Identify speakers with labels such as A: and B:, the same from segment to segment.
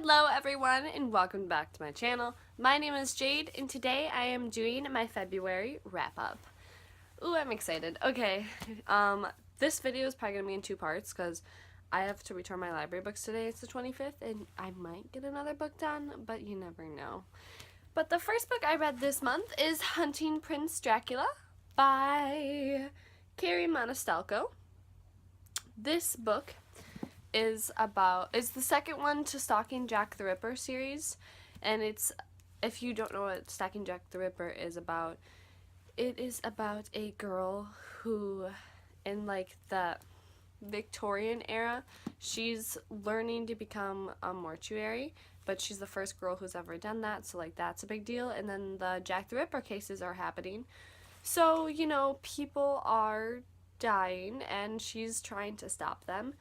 A: Hello everyone and welcome back to my channel. My name is Jade and today I am doing my February wrap up. Ooh, I'm excited. Okay, this video is probably going to be in two parts because I have to return my library books today. It's the 25th and I might get another book done, but you never know. But the first book I read this month is Hunting Prince Dracula by Carrie Monostalco. This book is the second one to Stalking Jack the Ripper series, and it's, if you don't know what Stalking Jack the Ripper is about, it is about a girl who, in like the Victorian era, she's learning to become a mortuary, but she's the first girl who's ever done that, so like that's a big deal. And then the Jack the Ripper cases are happening, so you know, people are dying and she's trying to stop them.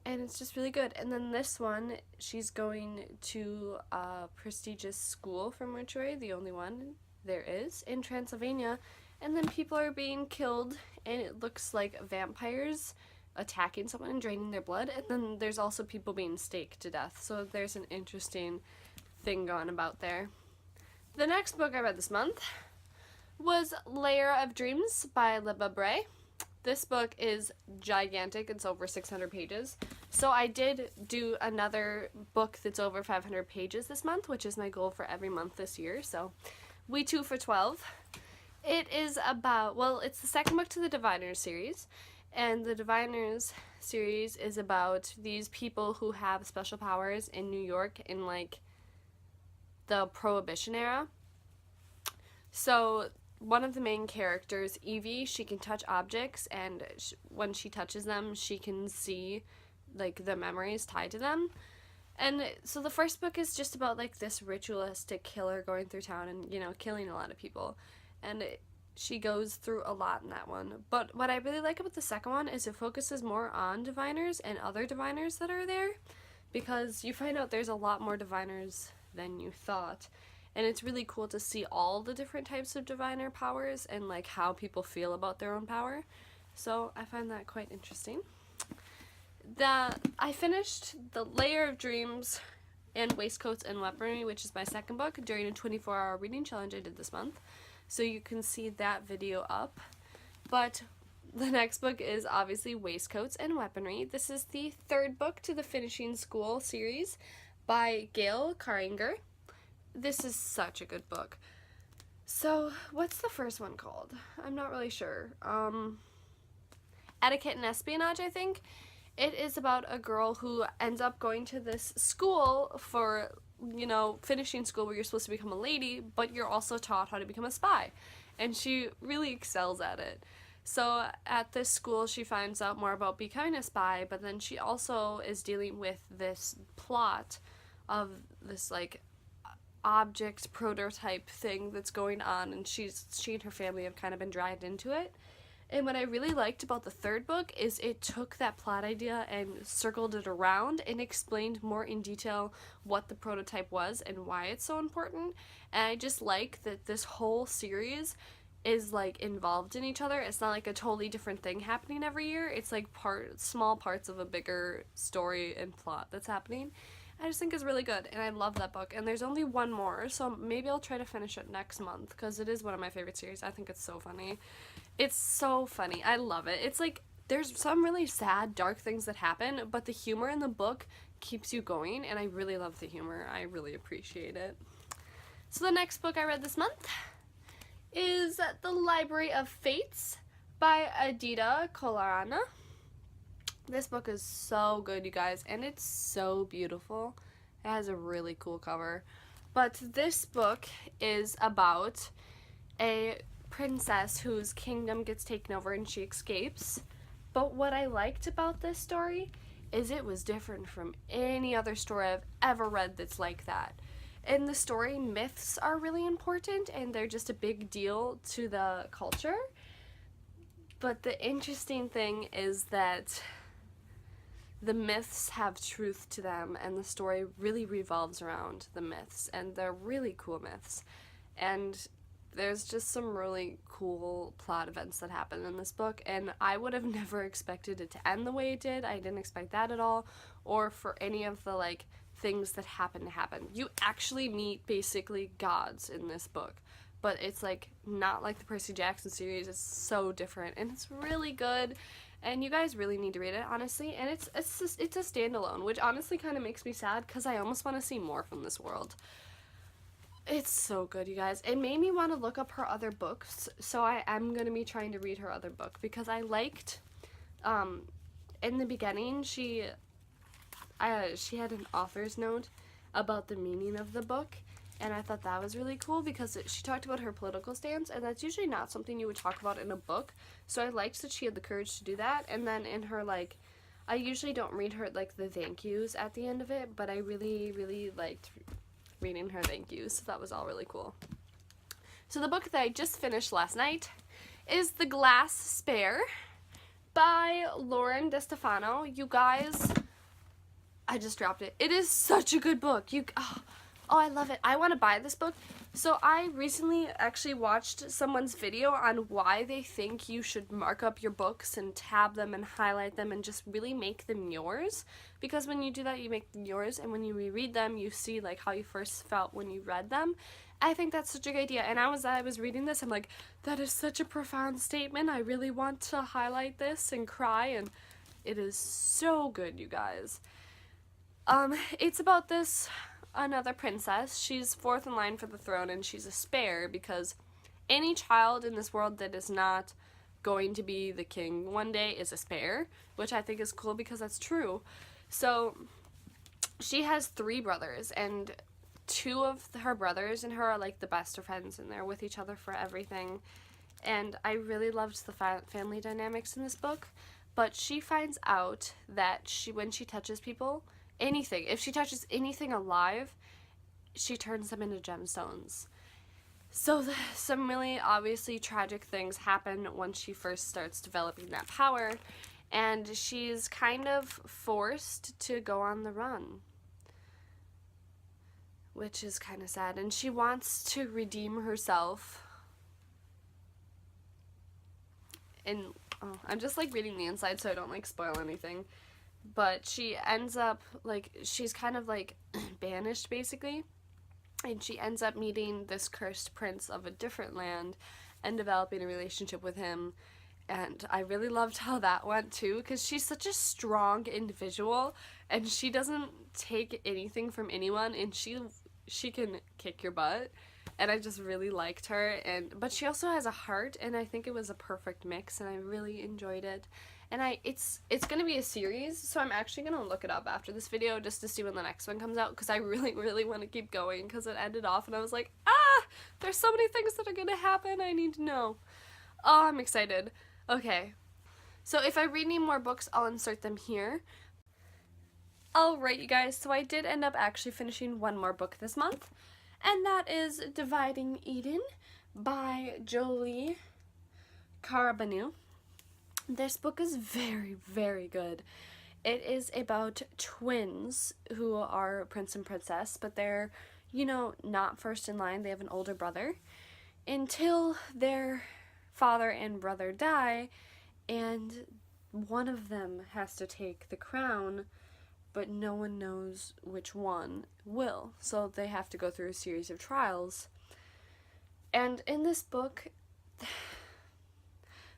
A: And it's just really good. And then this one, she's going to a prestigious school for mortuary, the only one there is, in Transylvania. And then people are being killed, and it looks like vampires attacking someone and draining their blood. And then there's also people being staked to death. So there's an interesting thing going about there. The next book I read this month was Layer of Dreams by Libba Bray. This book is gigantic. It's over 600 pages. So I did do another book that's over 500 pages this month, which is my goal for every month this year. So we 2 for 12. It is about, well, it's the second book to the Diviners series. And the Diviners series is about these people who have special powers in New York in like the Prohibition era. So one of the main characters, Evie, she can touch objects, and when she touches them, she can see like the memories tied to them. And so the first book is just about like this ritualistic killer going through town and, you know, killing a lot of people. And she goes through a lot in that one. But what I really like about the second one is it focuses more on diviners and other diviners that are there, because you find out there's a lot more diviners than you thought. And it's really cool to see all the different types of diviner powers and like how people feel about their own power. So I find that quite interesting. I finished The Layer of Dreams and Waistcoats and Weaponry, which is my second book, during a 24-hour reading challenge I did this month. So you can see that video up. But the next book is obviously Waistcoats and Weaponry. This is the third book to the Finishing School series by Gail Carringer. This is such a good book. So, what's the first one called? I'm not really sure. Etiquette and Espionage, I think. It is about a girl who ends up going to this school for, you know, finishing school where you're supposed to become a lady, but you're also taught how to become a spy. And she really excels at it. So, at this school, she finds out more about becoming a spy, but then she also is dealing with this plot of this, like, object prototype thing that's going on, and she and her family have kind of been dragged into it. And what I really liked about the third book is it took that plot idea and circled it around and explained more in detail what the prototype was and why it's so important. And I just like that this whole series is like involved in each other. It's not like a totally different thing happening every year. It's like small parts of a bigger story and plot that's happening. I just think is really good, and I love that book. And there's only one more, so maybe I'll try to finish it next month, because it is one of my favorite series. I think it's so funny. It's so funny. I love it. It's like, there's some really sad, dark things that happen, but the humor in the book keeps you going, and I really love the humor. I really appreciate it. So the next book I read this month is The Library of Fates by Adita Kolarana. This book is so good, you guys, and it's so beautiful. It has a really cool cover. But this book is about a princess whose kingdom gets taken over and she escapes. But what I liked about this story is it was different from any other story I've ever read that's like that. In the story, myths are really important, and they're just a big deal to the culture. But the interesting thing is that the myths have truth to them, and the story really revolves around the myths, and they're really cool myths. And there's just some really cool plot events that happen in this book, and I would have never expected it to end the way it did. I didn't expect that at all, or for any of the like things that happen to happen. You actually meet basically gods in this book, but it's like not like the Percy Jackson series. It's so different, and it's really good, and you guys really need to read it, honestly. And it's a standalone, which honestly kind of makes me sad because I almost want to see more from this world. It's so good, you guys. It made me want to look up her other books, so I am going to be trying to read her other book because I liked, in the beginning, she had an author's note about the meaning of the book, and I thought that was really cool because she talked about her political stance, and that's usually not something you would talk about in a book, so I liked that she had the courage to do that. And then in her, like, I usually don't read her, like, the thank yous at the end of it, but I really, really liked reading her thank yous, so that was all really cool. So the book that I just finished last night is The Glass Spare by Lauren DeStefano. You guys, I just dropped it. It is such a good book. Oh, I love it. I want to buy this book. So I recently actually watched someone's video on why they think you should mark up your books and tab them and highlight them and just really make them yours. Because when you do that, you make them yours, and when you reread them, you see like how you first felt when you read them. I think that's such a good idea. And I was reading this, I'm like, that is such a profound statement. I really want to highlight this and cry, and it is so good, you guys. It's about another princess. She's fourth in line for the throne, and she's a spare because any child in this world that is not going to be the king one day is a spare, which I think is cool because that's true. So she has 3 brothers, and 2 of her brothers and her are like the best of friends, and they're with each other for everything. And I really loved the family dynamics in this book, but she finds out that when she touches people, if she touches anything alive, she turns them into gemstones. So some really obviously tragic things happen when she first starts developing that power, and she's kind of forced to go on the run, which is kind of sad. And she wants to redeem herself. And I'm just like reading the inside so I don't like spoil anything. But she ends up, like, she's kind of, like, banished, basically. And she ends up meeting this cursed prince of a different land and developing a relationship with him. And I really loved how that went, too, because she's such a strong individual, and she doesn't take anything from anyone, and she can kick your butt. And I just really liked her, but she also has a heart, and I think it was a perfect mix, and I really enjoyed it. And it's gonna be a series, so I'm actually gonna look it up after this video just to see when the next one comes out, because I really, really want to keep going, because it ended off and I was like, there's so many things that are gonna happen, I need to know. Oh, I'm excited. Okay, so if I read any more books, I'll insert them here. Alright, you guys, so I did end up actually finishing one more book this month, and that is Dividing Eden by Jolie Carabanu. This book is very, very good. It is about twins who are prince and princess, but they're, not first in line. They have an older brother until their father and brother die, and one of them has to take the crown, but no one knows which one will. So they have to go through a series of trials. And in this book,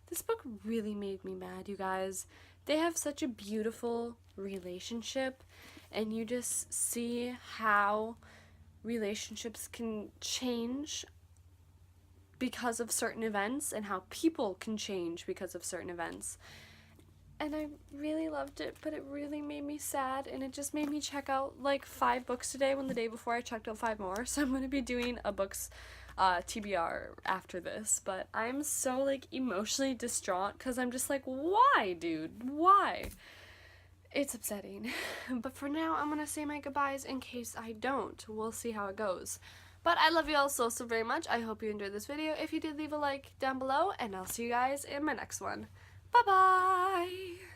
A: this book really made me mad, you guys. They have such a beautiful relationship, and you just see how relationships can change because of certain events, and how people can change because of certain events. And I really loved it, but it really made me sad, and it just made me check out like 5 books today when the day before I checked out 5 more. So I'm going to be doing a books TBR after this, but I'm so like emotionally distraught because I'm just like, why, dude? Why? It's upsetting. But for now, I'm gonna say my goodbyes in case I don't. We'll see how it goes. But I love you all so very much. I hope you enjoyed this video. If you did, leave a like down below, and I'll see you guys in my next one. Bye bye!